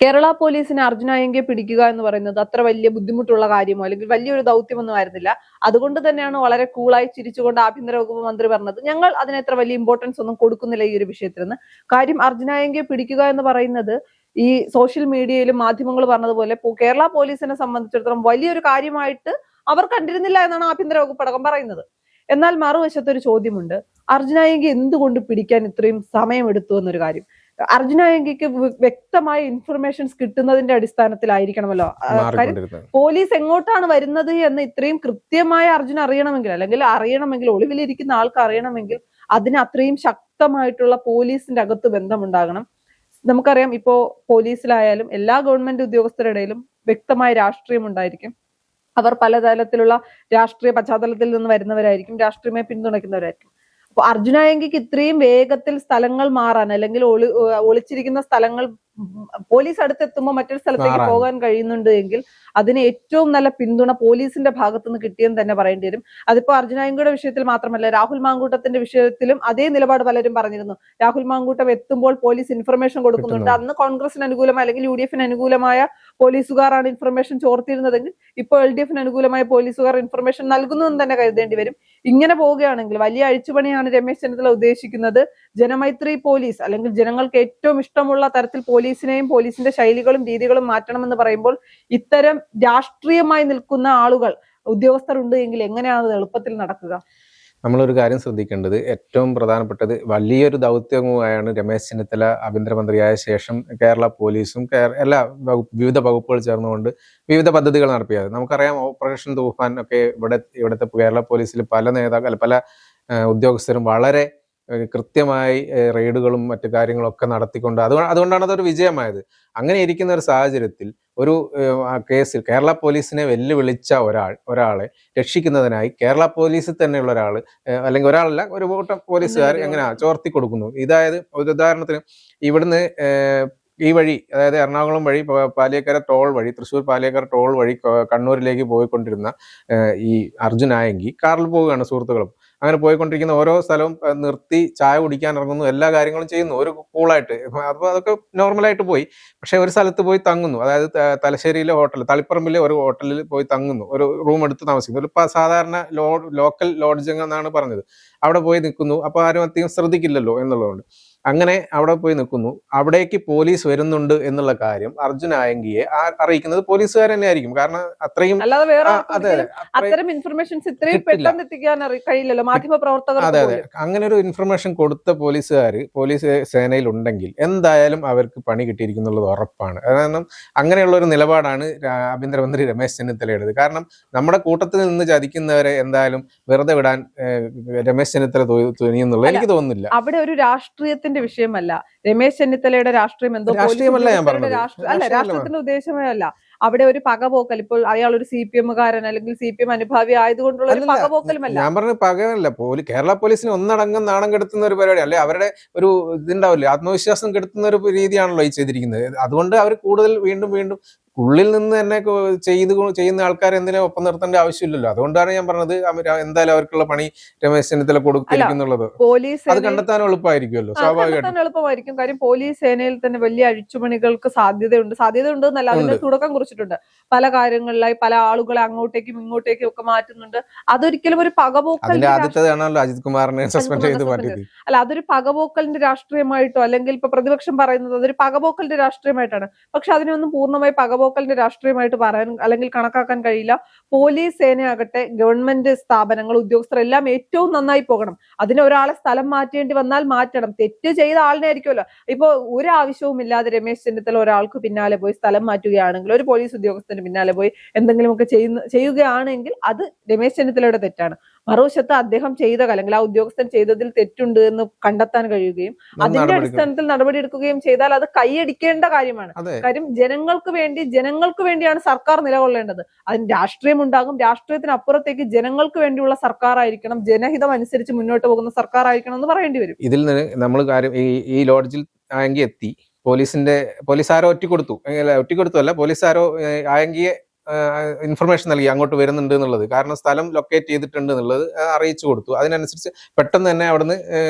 കേരള പോലീസിനെ അർജുൻ അയ്യങ്കയെ പിടിക്കുക എന്ന് പറയുന്നത് അത്ര വലിയ ബുദ്ധിമുട്ടുള്ള കാര്യമോ അല്ലെങ്കിൽ വലിയൊരു ദൗത്യമൊന്നും ആയിരുന്നില്ല. അതുകൊണ്ട് തന്നെയാണ് വളരെ കൂളായി ചിരിച്ചുകൊണ്ട് ആഭ്യന്തര വകുപ്പ് മന്ത്രി പറഞ്ഞത് ഞങ്ങൾ അതിന് അത്ര വലിയ ഇമ്പോർട്ടൻസ് ഒന്നും കൊടുക്കുന്നില്ല ഈ ഒരു വിഷയത്തിന്. കാര്യം അർജുൻ അയ്യങ്കയെ പിടിക്കുക എന്ന് പറയുന്നത് ഈ സോഷ്യൽ മീഡിയയിലും മാധ്യമങ്ങൾ പറഞ്ഞതുപോലെ കേരള പോലീസിനെ സംബന്ധിച്ചിടത്തോളം വലിയൊരു കാര്യമായിട്ട് അവർ കണ്ടിരുന്നില്ല എന്നാണ് ആഭ്യന്തര വകുപ്പ് അടക്കം പറയുന്നത്. എന്നാൽ മറുവശത്ത് ഒരു ചോദ്യമുണ്ട്, അർജുൻ അയ്യങ്കയെ എന്തുകൊണ്ട് പിടിക്കാൻ ഇത്രയും സമയമെടുത്തു എന്നൊരു കാര്യം. അർജുൻ അയ്യങ്കയ്ക്ക് വ്യക്തമായ ഇൻഫർമേഷൻസ് കിട്ടുന്നതിന്റെ അടിസ്ഥാനത്തിലായിരിക്കണമല്ലോ. കാര്യം പോലീസ് എങ്ങോട്ടാണ് വരുന്നത് എന്ന് ഇത്രയും കൃത്യമായി അർജുൻ അറിയണമെങ്കിൽ ഒളിവിലിരിക്കുന്ന ആൾക്ക് അറിയണമെങ്കിൽ അതിന് അത്രയും ശക്തമായിട്ടുള്ള പോലീസിന്റെ അകത്ത് ബന്ധമുണ്ടാകണം. നമുക്കറിയാം, ഇപ്പോ പോലീസിലായാലും എല്ലാ ഗവൺമെന്റ് ഉദ്യോഗസ്ഥരുടെ ഇടയിലും വ്യക്തമായ രാഷ്ട്രീയം ഉണ്ടായിരിക്കും. അവർ പലതരത്തിലുള്ള രാഷ്ട്രീയ പശ്ചാത്തലത്തിൽ നിന്ന് വരുന്നവരായിരിക്കും, രാഷ്ട്രീയമായി പിന്തുണയ്ക്കുന്നവരായിരിക്കും. അപ്പൊ അർജുൻ അയ്യങ്കയ്ക്ക് ഇത്രയും വേഗത്തിൽ സ്ഥലങ്ങൾ മാറാൻ അല്ലെങ്കിൽ ഒളിച്ചിരിക്കുന്ന സ്ഥലങ്ങൾ പോലീസ് അടുത്തെത്തുമ്പോൾ മറ്റൊരു സ്ഥലത്തേക്ക് പോകാൻ കഴിയുന്നുണ്ട് എങ്കിൽ അതിന് ഏറ്റവും നല്ല പിന്തുണ പോലീസിന്റെ ഭാഗത്തുനിന്ന് കിട്ടിയെന്ന് തന്നെ പറയേണ്ടി വരും. അതിപ്പോ അർജുൻ അയ്യങ്കയുടെ വിഷയത്തിൽ മാത്രമല്ല, രാഹുൽ മാങ്കൂട്ടത്തിന്റെ വിഷയത്തിലും അതേ നിലപാട് പലരും പറഞ്ഞിരുന്നു. രാഹുൽ മാങ്കൂട്ടം എത്തുമ്പോൾ പോലീസ് ഇൻഫർമേഷൻ കൊടുക്കുന്നുണ്ട്. അന്ന് കോൺഗ്രസിന് അനുകൂലമായ അല്ലെങ്കിൽ UDF അനുകൂലമായ പോലീസുകാരാണ് ഇൻഫർമേഷൻ ചോർത്തിയിരുന്നതെങ്കിൽ ഇപ്പോൾ LDF അനുകൂലമായ പോലീസുകാർ ഇൻഫർമേഷൻ നൽകുന്നു എന്ന് തന്നെ കരുതേണ്ടി വരും. ഇങ്ങനെ പോവുകയാണെങ്കിൽ വലിയ അഴിച്ചുപണിയാണ് രമേശ് ചെന്നിത്തല ഉദ്ദേശിക്കുന്നത്. ജനമൈത്രി പോലീസ് അല്ലെങ്കിൽ ജനങ്ങൾക്ക് ഏറ്റവും ഇഷ്ടമുള്ള തരത്തിൽ പോലീസിനെയും പോലീസിന്റെ ശൈലികളും രീതികളും മാറ്റണമെന്ന് പറയുമ്പോൾ ഇത്തരം രാഷ്ട്രീയമായി നിൽക്കുന്ന ആളുകൾ ഉദ്യോഗസ്ഥരുണ്ട് എങ്കിൽ എങ്ങനെയാണ് എളുപ്പത്തിൽ നടക്കുക? നമ്മളൊരു കാര്യം ശ്രദ്ധിക്കേണ്ടത്, ഏറ്റവും പ്രധാനപ്പെട്ടത് വലിയൊരു ദൗത്യവുമായാണ് രമേശ് ചെന്നിത്തല ആഭ്യന്തരമന്ത്രിയായ ശേഷം കേരള പോലീസും എല്ലാ വിവിധ വകുപ്പുകൾ ചേർന്നുകൊണ്ട് വിവിധ പദ്ധതികൾ നടത്തിയത്. നമുക്കറിയാം, ഓപ്പറേഷൻ തൂഫാൻ ഒക്കെ ഇവിടുത്തെ കേരള പോലീസിൽ പല ഉദ്യോഗസ്ഥരും വളരെ കൃത്യമായി റെയ്ഡുകളും മറ്റു കാര്യങ്ങളൊക്കെ നടത്തിക്കൊണ്ട് അതുകൊണ്ടാണ് അതൊരു വിജയമായത്. അങ്ങനെ ഇരിക്കുന്ന ഒരു സാഹചര്യത്തിൽ ഒരു കേസിൽ കേരള പോലീസിനെ വെല്ലുവിളിച്ച ഒരാളെ രക്ഷിക്കുന്നതിനായി കേരള പോലീസിൽ തന്നെയുള്ള ഒരാൾ അല്ലെങ്കിൽ ഒരാളല്ല, ഒരു കൂട്ടം പോലീസുകാർ എങ്ങനെ ചോർത്തി കൊടുക്കുന്നു. ഇതായത് ഒരു ഉദാഹരണത്തിന് ഇവിടുന്ന് ഈ വഴി, അതായത് എറണാകുളം വഴി പാലിയേക്കര ടോൾ വഴി, തൃശ്ശൂർ പാലിയേക്കര ടോൾ വഴി കണ്ണൂരിലേക്ക് പോയിക്കൊണ്ടിരുന്ന ഈ അർജുൻ അയ്യങ്കി കാറിൽ പോവുകയാണ് സുഹൃത്തുക്കളും. അങ്ങനെ പോയിക്കൊണ്ടിരിക്കുന്ന ഓരോ സ്ഥലവും നിർത്തി ചായ കുടിക്കാൻ ഇറങ്ങുന്നു, എല്ലാ കാര്യങ്ങളും ചെയ്യുന്നു ഒരു കൂളായിട്ട്. അപ്പോൾ അതൊക്കെ നോർമലായിട്ട് പോയി. പക്ഷെ ഒരു സ്ഥലത്ത് പോയി തങ്ങുന്നു, അതായത് തലശ്ശേരിയിലെ ഹോട്ടൽ, തളിപ്പറമ്പിലെ ഒരു ഹോട്ടലിൽ പോയി തങ്ങുന്നു, ഒരു റൂം എടുത്ത് താമസിക്കുന്നു. ഒരു സാധാരണ ലോക്കൽ ലോഡ്ജിങ് എന്നാണ് പറഞ്ഞത്. അവിടെ പോയി നിൽക്കുന്നു. അപ്പോൾ ആരും അധികം ശ്രദ്ധിക്കില്ലല്ലോ എന്നുള്ളതുകൊണ്ട് അങ്ങനെ അവിടെ പോയി നിൽക്കുന്നു. അവിടേക്ക് പോലീസ് വരുന്നുണ്ട് എന്നുള്ള കാര്യം അർജുൻ അയ്യങ്കിയെ അറിയിക്കുന്നത് പോലീസുകാർ തന്നെ ആയിരിക്കും. കാരണം അത്രയും അതെ അങ്ങനെ ഒരു ഇൻഫർമേഷൻ കൊടുത്ത പോലീസ് സേനയിൽ ഉണ്ടെങ്കിൽ എന്തായാലും അവർക്ക് പണി കിട്ടിയിരിക്കുന്നുള്ളത് ഉറപ്പാണ്. കാരണം അങ്ങനെയുള്ള ഒരു നിലപാടാണ് ആഭ്യന്തരമന്ത്രി രമേശ് ചെന്നിത്തലയുടേത്. കാരണം നമ്മുടെ കൂട്ടത്തിൽ നിന്ന് ചതിക്കുന്നവരെ എന്തായാലും വെറുതെ വിടാൻ രമേശ് ചെന്നിത്തല തുനിയുന്നുള്ളത് എനിക്ക് തോന്നുന്നില്ല. അവിടെ ഒരു രാഷ്ട്രീയത്തിന്റെ വിഷയമല്ല. രമേശ് ചെന്നിത്തലയുടെ രാഷ്ട്രീയം എന്തോ രാഷ്ട്രീയത്തിന്റെ ഉദ്ദേശമേ അല്ല. അവിടെ ഒരു പകപോക്കൽ, ഇപ്പോൾ അയാൾ ഒരു CPM-കാരൻ അല്ലെങ്കിൽ CPM അനുഭാവി ആയതുകൊണ്ടുള്ള ഒരു പകപോക്കലുമല്ല. ഞാൻ പറഞ്ഞ പകയല്ല, കേരള പോലീസിന് ഒന്നടങ്കം നാണം കെടുത്തുന്ന ഒരു പരിപാടി അല്ലെ, അവരുടെ ഒരു ഇതുണ്ടാവില്ലേ, ആത്മവിശ്വാസം കെടുത്തുന്ന ഒരു രീതിയാണല്ലോ ഈ ചെയ്തിരിക്കുന്നത്. അതുകൊണ്ട് അവർ കൂടുതൽ വീണ്ടും ഉള്ളിൽ നിന്ന് തന്നെ ചെയ്യുന്ന ആൾക്കാർ എന്തിനാ ഒപ്പം നിർത്തേണ്ട ആവശ്യമില്ലല്ലോ. അതുകൊണ്ടാണ് ഞാൻ പറഞ്ഞത് എന്തായാലും അവർക്കുള്ള പണി രമേശ് ചെന്നിത്തല കൊടുത്തിരിക്കുന്നുള്ളത്. അത് കണ്ടെത്താൻ എളുപ്പമായിരിക്കുമല്ലോ, സ്വാഭാവികമായിട്ടും എളുപ്പമായിരിക്കും. കാര്യം പോലീസ് സേനയിൽ തന്നെ വലിയ അഴിച്ചുപണികൾക്ക് സാധ്യതയുണ്ട് എന്നല്ല, അതിന്റെ തുടക്കം കുറിച്ചിട്ടുണ്ട്. പല കാര്യങ്ങളിലായി പല ആളുകളെ അങ്ങോട്ടേക്കും ഇങ്ങോട്ടേക്കും ഒക്കെ മാറ്റുന്നുണ്ട്. അതൊരിക്കലും ഒരു പകപോക്കലിന്റെ അജിത് കുമാറിനെ സസ്പെൻഡ് ചെയ്ത് മാറ്റിയത് അല്ല, അതൊരു പകപോക്കലിന്റെ രാഷ്ട്രീയമായിട്ടോ അല്ലെങ്കിൽ ഇപ്പൊ പ്രതിപക്ഷം പറയുന്നത് അതൊരു പകപോക്കലിന്റെ രാഷ്ട്രീയമായിട്ടാണ്. പക്ഷെ അതിനൊന്നും പൂർണ്ണമായി പകപോക്കലിന്റെ രാഷ്ട്രീയമായിട്ട് പറയാൻ അല്ലെങ്കിൽ കണക്കാക്കാൻ കഴിയില്ല. പോലീസ് സേനയാകട്ടെ, ഗവൺമെന്റ് സ്ഥാപനങ്ങൾ, ഉദ്യോഗസ്ഥർ എല്ലാം ഏറ്റവും നന്നായി പോകണം. അതിന് ഒരാളെ സ്ഥലം മാറ്റേണ്ടി വന്നാൽ മാറ്റണം. തെറ്റ് ചെയ്ത ആളിനെ ആയിരിക്കുമല്ലോ. ഇപ്പൊ ഒരു ആവശ്യവും ഇല്ലാതെ രമേശ് ചെന്നിത്തല ഒരാൾക്ക് പിന്നാലെ പോയി സ്ഥലം മാറ്റുകയാണെങ്കിൽ, ഒരു പോലീസ് ഉദ്യോഗസ്ഥന് പിന്നാലെ പോയി എന്തെങ്കിലുമൊക്കെ ചെയ്യുകയാണെങ്കിൽ അത് രമേശ് ചെന്നിത്തലയുടെ തെറ്റാണ്. മറുവശത്ത് അദ്ദേഹം ചെയ്ത അല്ലെങ്കിൽ ആ ഉദ്യോഗസ്ഥൻ ചെയ്തതിൽ തെറ്റുണ്ട് എന്ന് കണ്ടെത്താൻ കഴിയുകയും അതിന്റെ അടിസ്ഥാനത്തിൽ നടപടിയെടുക്കുകയും ചെയ്താൽ അത് കൈയടിക്കേണ്ട കാര്യമാണ്. കാര്യം ജനങ്ങൾക്ക് വേണ്ടിയാണ് സർക്കാർ നിലകൊള്ളേണ്ടത്. അതിന് രാഷ്ട്രീയം ഉണ്ടാകും. രാഷ്ട്രീയത്തിന് അപ്പുറത്തേക്ക് ജനങ്ങൾക്ക് വേണ്ടിയുള്ള സർക്കാർ ആയിരിക്കണം, ജനഹിതം അനുസരിച്ച് മുന്നോട്ട് പോകുന്ന സർക്കാർ ആയിരിക്കണം എന്ന് പറയേണ്ടി വരും. ഇതിൽ നിന്ന് നമ്മൾ കാര്യം ഈ ലോഡ്ജിൽ ആയെങ്കിൽ എത്തി, പോലീസുകാരോ ഒറ്റിക്കൊടുത്തല്ല, പോലീസുകാരോ ആയെങ്കിയെ ഇൻഫർമേഷൻ നൽകി അങ്ങോട്ട് വരുന്നുണ്ട് എന്നുള്ളത്. കാരണം സ്ഥലം ലൊക്കേറ്റ് ചെയ്തിട്ടുണ്ട് എന്നുള്ളത് അറിയിച്ചു കൊടുത്തു. അതിനനുസരിച്ച് പെട്ടെന്ന് തന്നെ അവിടുന്ന്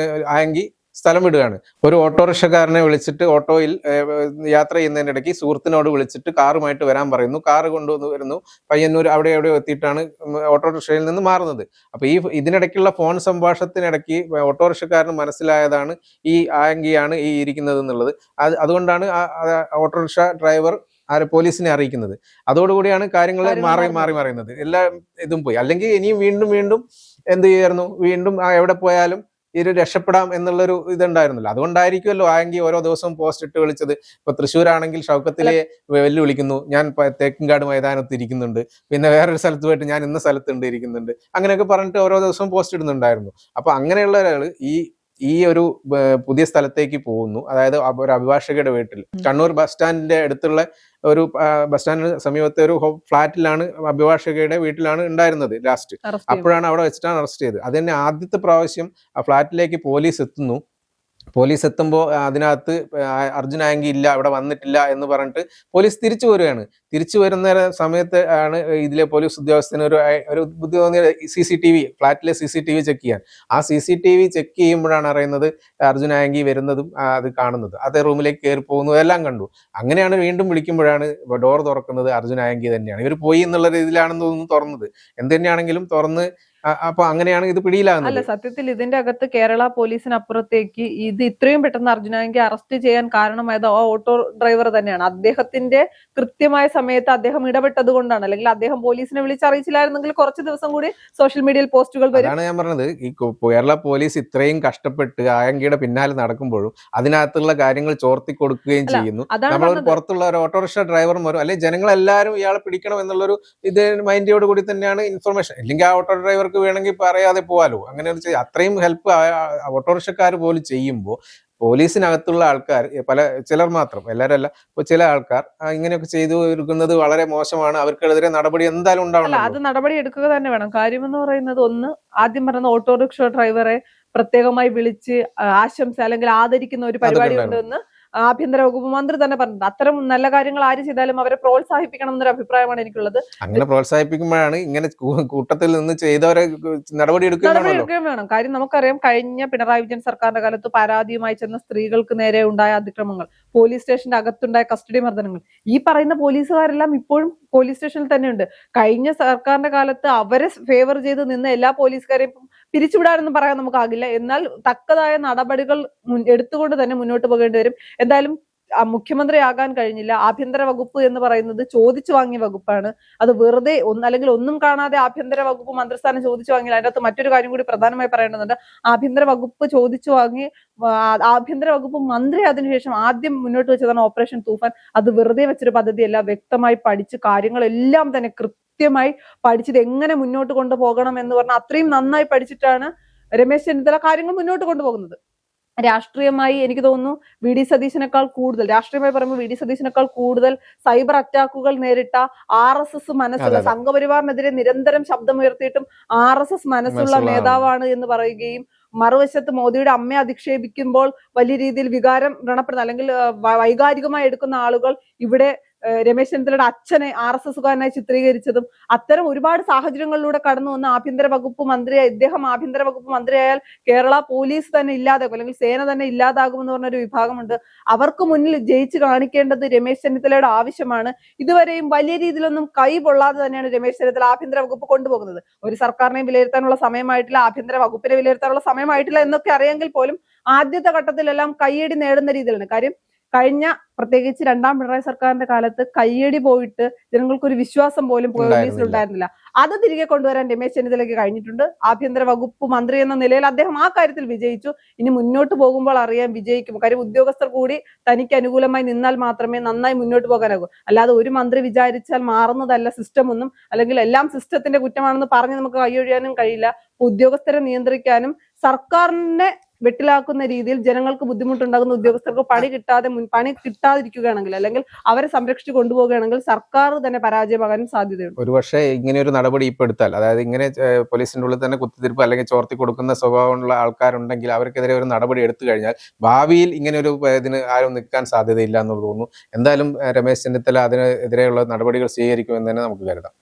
ആയെങ്കിൽ സ്ഥലം വിടുകയാണ്. ഒരു ഓട്ടോറിക്ഷക്കാരനെ വിളിച്ചിട്ട് ഓട്ടോയിൽ യാത്ര ചെയ്യുന്നതിനിടയ്ക്ക് സുഹൃത്തിനോട് വിളിച്ചിട്ട് കാറുമായിട്ട് വരാൻ പറയുന്നു. കാറ് കൊണ്ടുവന്ന് വരുന്നു. പയ്യന്നൂർ അവിടെ എവിടെ എത്തിയിട്ടാണ് ഓട്ടോറിക്ഷയിൽ നിന്ന് മാറുന്നത്. അപ്പൊ ഇതിനിടയ്ക്കുള്ള ഫോൺ സംഭാഷണത്തിനിടയ്ക്ക് ഓട്ടോറിക്ഷക്കാരന് മനസ്സിലായതാണ് ഈ ആംഗിയാണ് ഈ ഇരിക്കുന്നത് എന്നുള്ളത്. അതുകൊണ്ടാണ് ഓട്ടോറിക്ഷ ഡ്രൈവർ പോലീസിനെ അറിയിക്കുന്നത്. അതോടുകൂടിയാണ് കാര്യങ്ങൾ മാറി മറിയുന്നത്. എല്ലാ ഇതും പോയി. അല്ലെങ്കിൽ ഇനിയും വീണ്ടും എന്ത് ചെയ്യായിരുന്നു, വീണ്ടും എവിടെ പോയാലും ഇത് രക്ഷപ്പെടാം എന്നുള്ളൊരു ഇതുണ്ടായിരുന്നല്ലോ. അതുകൊണ്ടായിരിക്കുമല്ലോ ആയെങ്കിൽ ഓരോ ദിവസവും പോസ്റ്റ് ഇട്ട് വിളിച്ചത്. ഇപ്പൊ തൃശ്ശൂരാണെങ്കിൽ ഷൗക്കത്തിലെ വെല്ലുവിളിക്കുന്നു, ഞാൻ തേക്കിൻകാട് മൈതാനത്ത് ഇരിക്കുന്നുണ്ട്, പിന്നെ വേറൊരു സ്ഥലത്ത് പോയിട്ട് ഞാൻ ഇന്ന സ്ഥലത്തുണ്ട് ഇരിക്കുന്നുണ്ട്, അങ്ങനെയൊക്കെ പറഞ്ഞിട്ട് ഓരോ ദിവസവും പോസ്റ്റ് ഇടുന്നുണ്ടായിരുന്നു. അപ്പൊ അങ്ങനെയുള്ള ഒരാള് ഈ ഒരു പുതിയ സ്ഥലത്തേക്ക് പോകുന്നു. അതായത് ഒരു അഭിഭാഷകയുടെ വീട്ടിൽ, കണ്ണൂർ ബസ് സ്റ്റാൻഡിന്റെ അടുത്തുള്ള ഒരു ബസ് സ്റ്റാൻഡിന് സമീപത്തെ ഒരു ഫ്ളാറ്റിലാണ്, അഭിഭാഷകയുടെ വീട്ടിലാണ് ഉണ്ടായിരുന്നത് ലാസ്റ്റ്. അപ്പോഴാണ് അവിടെ വെച്ചിട്ടാണ് അറസ്റ്റ് ചെയ്തത്. അത് തന്നെ ആദ്യത്തെ പ്രാവശ്യം ആ ഫ്ളാറ്റിലേക്ക് പോലീസ് എത്തുന്നു. പോലീസ് എത്തുമ്പോൾ അതിനകത്ത് അർജുൻ ആങ്കി ഇല്ല, അവിടെ വന്നിട്ടില്ല എന്ന് പറഞ്ഞിട്ട് പോലീസ് തിരിച്ചു വരികയാണ്. തിരിച്ചു വരുന്ന സമയത്ത് ആണ് ഇതിലെ പോലീസ് ഉദ്യോഗസ്ഥന് ഒരു ബുദ്ധി തോന്നിയ CCTV, ഫ്ളാറ്റിലെ CCTV ചെക്ക് ചെയ്യാൻ. ആ CCTV ചെക്ക് ചെയ്യുമ്പോഴാണ് അറിയുന്നത് അർജുൻ ആങ്കി വരുന്നതും അത് കാണുന്നത്. അതേ റൂമിലേക്ക് കയറി പോകുന്നതും എല്ലാം കണ്ടു. അങ്ങനെയാണ് വീണ്ടും വിളിക്കുമ്പോഴാണ് ഡോർ തുറക്കുന്നത് അർജുൻ ആങ്കി തന്നെയാണ്. ഇവർ പോയി എന്നുള്ള രീതിയിലാണെന്ന് തോന്നുന്നു തുറന്നത്. എന്ത് തന്നെയാണെങ്കിലും തുറന്ന് അപ്പൊ അങ്ങനെയാണ് ഇത് പിടിയിലാകുന്നത്. അല്ല, സത്യത്തിൽ ഇതിന്റെ അകത്ത് കേരള പോലീസിനപ്പുറത്തേക്ക് ഇത് ഇത്രയും പെട്ടെന്ന് അർജുനാങ്കി അറസ്റ്റ് ചെയ്യാൻ കാരണമായത് ആ ഓട്ടോ ഡ്രൈവർ തന്നെയാണ്. അദ്ദേഹത്തിന്റെ കൃത്യമായ സമയത്ത് അദ്ദേഹം ഇടപെട്ടത് കൊണ്ടാണ്. അല്ലെങ്കിൽ അദ്ദേഹം പോലീസിനെ വിളിച്ചറിയിച്ചില്ലായിരുന്നെങ്കിൽ കുറച്ച് ദിവസം കൂടി സോഷ്യൽ മീഡിയയിൽ പോസ്റ്റുകൾ വരും. അതാണ് ഞാൻ പറഞ്ഞത്, ഈ കേരള പോലീസ് ഇത്രയും കഷ്ടപ്പെട്ട് ആയങ്കിയുടെ പിന്നാലെ നടക്കുമ്പോഴും അതിനകത്തുള്ള കാര്യങ്ങൾ ചോർത്തി കൊടുക്കുകയും ചെയ്യുന്നു. നമ്മൾ പുറത്തുള്ള ഒരു ഓട്ടോറിക്ഷ ഡ്രൈവർമാരും അല്ലെങ്കിൽ ജനങ്ങളെല്ലാവരും ഇയാളെ പിടിക്കണം എന്നുള്ളൊരു ഇത് മൈൻഡോട് കൂടി തന്നെയാണ് ഇൻഫർമേഷൻ. അല്ലെങ്കിൽ ആ ഓട്ടോ ഡ്രൈവർക്ക് വേണമെങ്കിൽ പറയാതെ പോവാലോ. അങ്ങനെ അത്രയും ഹെൽപ്പ് ഓട്ടോറിക്ഷക്കാർ പോലും ചെയ്യുമ്പോൾ പോലീസിനകത്തുള്ള ആൾക്കാർ ചിലർ മാത്രം, എല്ലാവരും അല്ല, ചില ആൾക്കാർ ഇങ്ങനെയൊക്കെ ചെയ്തു എടുക്കുന്നത് വളരെ മോശമാണ്. അവർക്കെതിരെ നടപടി എന്തായാലും ഉണ്ടാവണം. അത് നടപടി എടുക്കുക തന്നെ വേണം. കാര്യമെന്ന് പറയുന്നത്, ഒന്ന് ആദ്യം പറഞ്ഞ ഓട്ടോറിക്ഷ ഡ്രൈവറെ പ്രത്യേകമായി വിളിച്ച് ആശംസ അല്ലെങ്കിൽ ആദരിക്കുന്ന ഒരു പരിപാടി ഉണ്ടെന്ന് ആഭ്യന്തര വകുപ്പ് മന്ത്രി തന്നെ പറഞ്ഞത്. അത്തരം നല്ല കാര്യങ്ങൾ ആര് ചെയ്താലും അവരെ പ്രോത്സാഹിപ്പിക്കണം എന്നൊരു അഭിപ്രായമാണ് എനിക്കുള്ളത്. അങ്ങനെ പ്രോത്സാഹിപ്പിക്കുമ്പോഴാണ് ഇങ്ങനെ കൂട്ടത്തിൽ നിന്ന് ചെയ്തവരെ നടപടി എടുക്കുകയും വേണം. കാര്യം നമുക്കറിയാം, കഴിഞ്ഞ പിണറായി വിജയൻ സർക്കാരിന്റെ കാലത്ത് പരാതിയുമായി ചെന്ന സ്ത്രീകൾക്ക് നേരെ ഉണ്ടായ അതിക്രമങ്ങൾ, പോലീസ് സ്റ്റേഷന്റെ അകത്തുണ്ടായ കസ്റ്റഡി മർദ്ദനങ്ങൾ, ഈ പറയുന്ന പോലീസുകാരെല്ലാം ഇപ്പോഴും പോലീസ് സ്റ്റേഷനിൽ തന്നെയുണ്ട്. കഴിഞ്ഞ സർക്കാരിന്റെ കാലത്ത് അവരെ ഫേവർ ചെയ്ത് നിന്ന എല്ലാ പോലീസുകാരെയും പിരിച്ചുവിടാനൊന്നും പറയാൻ നമുക്കാകില്ല. എന്നാൽ തക്കതായ നടപടികൾ എടുത്തുകൊണ്ട് തന്നെ മുന്നോട്ട് പോകേണ്ടി വരും. എന്തായാലും മുഖ്യമന്ത്രിയാകാൻ കഴിഞ്ഞില്ല. ആഭ്യന്തര വകുപ്പ് എന്ന് പറയുന്നത് ചോദിച്ചു വാങ്ങിയ വകുപ്പാണ്. അത് വെറുതെ അല്ലെങ്കിൽ ഒന്നും കാണാതെ ആഭ്യന്തര വകുപ്പ് മന്ത്രിസ്ഥാനം ചോദിച്ചു വാങ്ങിയില്ല. അതിനകത്ത് മറ്റൊരു കാര്യം കൂടി പ്രധാനമായി പറയേണ്ടതുണ്ട്. ആഭ്യന്തര വകുപ്പ് ചോദിച്ചു വാങ്ങി ആഭ്യന്തര വകുപ്പ് മന്ത്രി അതിനുശേഷം ആദ്യം മുന്നോട്ട് വെച്ചതാണ് ഓപ്പറേഷൻ തൂഫാൻ. അത് വെറുതെ വെച്ചൊരു പദ്ധതിയല്ല. വ്യക്തമായി പഠിച്ച് കാര്യങ്ങളെല്ലാം തന്നെ കൃത്യമായി പഠിച്ചത് എങ്ങനെ മുന്നോട്ട് കൊണ്ടുപോകണം എന്ന് പറഞ്ഞാൽ അത്രയും നന്നായി പഠിച്ചിട്ടാണ് രമേശ് ചെന്നിത്തല കാര്യങ്ങൾ മുന്നോട്ട് കൊണ്ടുപോകുന്നത്. രാഷ്ട്രീയമായി എനിക്ക് തോന്നുന്നു VD സതീശനേക്കാൾ കൂടുതൽ, രാഷ്ട്രീയമായി പറയുമ്പോൾ VD സതീശനേക്കാൾ കൂടുതൽ സൈബർ അറ്റാക്കുകൾ നേരിട്ട RSS മനസ്സുള്ള, സംഘപരിവാറിനെതിരെ നിരന്തരം ശബ്ദമുയർത്തിയിട്ടും RSS മനസ്സുള്ള നേതാവാണ് എന്ന് പറയുകയും, മറുവശത്ത് മോദിയുടെ അമ്മയെ അധിക്ഷേപിക്കുമ്പോൾ വലിയ രീതിയിൽ വികാരം വ്രണപ്പെടുന്ന അല്ലെങ്കിൽ വൈകാരികമായി എടുക്കുന്ന ആളുകൾ ഇവിടെ രമേശ് ചെന്നിത്തലയുടെ അച്ഛനെ RSSകാരനായി ചിത്രീകരിച്ചതും, അത്തരം ഒരുപാട് സാഹചര്യങ്ങളിലൂടെ കടന്നു വന്ന ആഭ്യന്തര വകുപ്പ് മന്ത്രിയായി ഇദ്ദേഹം ആഭ്യന്തര വകുപ്പ് മന്ത്രിയായാൽ കേരള പോലീസ് തന്നെ ഇല്ലാതാകും, അല്ലെങ്കിൽ സേന തന്നെ ഇല്ലാതാകുമെന്ന് പറഞ്ഞൊരു വിഭാഗമുണ്ട്. അവർക്ക് മുന്നിൽ ജയിച്ച് കാണിക്കേണ്ടത് രമേശ് ചെന്നിത്തലയുടെ ആവശ്യമാണ്. ഇതുവരെയും വലിയ രീതിയിലൊന്നും കൈ പൊള്ളാതെ തന്നെയാണ് രമേശ് ചെന്നിത്തല ആഭ്യന്തര വകുപ്പ് കൊണ്ടുപോകുന്നത്. ഒരു സർക്കാരിനെയും വിലയിരുത്താനുള്ള സമയമായിട്ടില്ല, ആഭ്യന്തര വകുപ്പിനെ വിലയിരുത്താനുള്ള സമയമായിട്ടില്ല എന്നൊക്കെ അറിയാമെങ്കിൽ പോലും ആദ്യത്തെ ഘട്ടത്തിലെല്ലാം കയ്യടി നേടുന്ന രീതിയിലാണ്. കാര്യം കഴിഞ്ഞ പ്രത്യേകിച്ച് രണ്ടാം പിണറായി സർക്കാരിന്റെ കാലത്ത് കയ്യടി പോയിട്ട് ജനങ്ങൾക്കൊരു വിശ്വാസം പോലും പോലീസിലുണ്ടായിരുന്നില്ല. അത് തിരികെ കൊണ്ടുവരാൻ രമേശ് ചെന്നിത്തലയ്ക്ക് കഴിഞ്ഞിട്ടുണ്ട്. ആഭ്യന്തര വകുപ്പ് മന്ത്രി എന്ന നിലയിൽ അദ്ദേഹം ആ കാര്യത്തിൽ വിജയിച്ചു. ഇനി മുന്നോട്ട് പോകുമ്പോൾ അറിയാൻ വിജയിക്കും. കാര്യം ഉദ്യോഗസ്ഥർ കൂടി തനിക്ക് അനുകൂലമായി നിന്നാൽ മാത്രമേ നന്നായി മുന്നോട്ട് പോകാനാകൂ. അല്ലാതെ ഒരു മന്ത്രി വിചാരിച്ചാൽ മാറുന്നതല്ല സിസ്റ്റം ഒന്നും, അല്ലെങ്കിൽ എല്ലാം സിസ്റ്റത്തിന്റെ കുറ്റമാണെന്ന് പറഞ്ഞ് നമുക്ക് കൈയൊഴിയാനും കഴിയില്ല. ഉദ്യോഗസ്ഥരെ നിയന്ത്രിക്കാനും സർക്കാരിനെ വെട്ടിലാക്കുന്ന രീതിയിൽ ജനങ്ങൾക്ക് ബുദ്ധിമുട്ടുണ്ടാകുന്ന ഉദ്യോഗസ്ഥർക്ക് പണി കിട്ടാതിരിക്കുകയാണെങ്കിൽ, അല്ലെങ്കിൽ അവരെ സംരക്ഷിച്ചു കൊണ്ടുപോവുകയാണെങ്കിൽ സർക്കാർ തന്നെ പരാജയമാകാനും സാധ്യതയുണ്ട്. ഒരുപക്ഷെ ഇങ്ങനെ ഒരു നടപടി ഇപ്പൊ എടുത്താൽ, അതായത് ഇങ്ങനെ പോലീസിന്റെ ഉള്ളിൽ തന്നെ കുത്തിത്തിരിപ്പ് അല്ലെങ്കിൽ ചോർത്തി കൊടുക്കുന്ന സ്വഭാവമുള്ള ആൾക്കാരുണ്ടെങ്കിൽ അവർക്കെതിരെ ഒരു നടപടി എടുത്തു കഴിഞ്ഞാൽ ഭാവിയിൽ ഇങ്ങനെ ഒരു ഇതിന് ആരും നിൽക്കാൻ സാധ്യതയില്ല എന്ന് തോന്നുന്നു. എന്തായാലും രമേശ് ചെന്നിത്തല അതിനെതിരെയുള്ള നടപടികൾ സ്വീകരിക്കുമെന്ന് തന്നെ നമുക്ക് കരുതാം.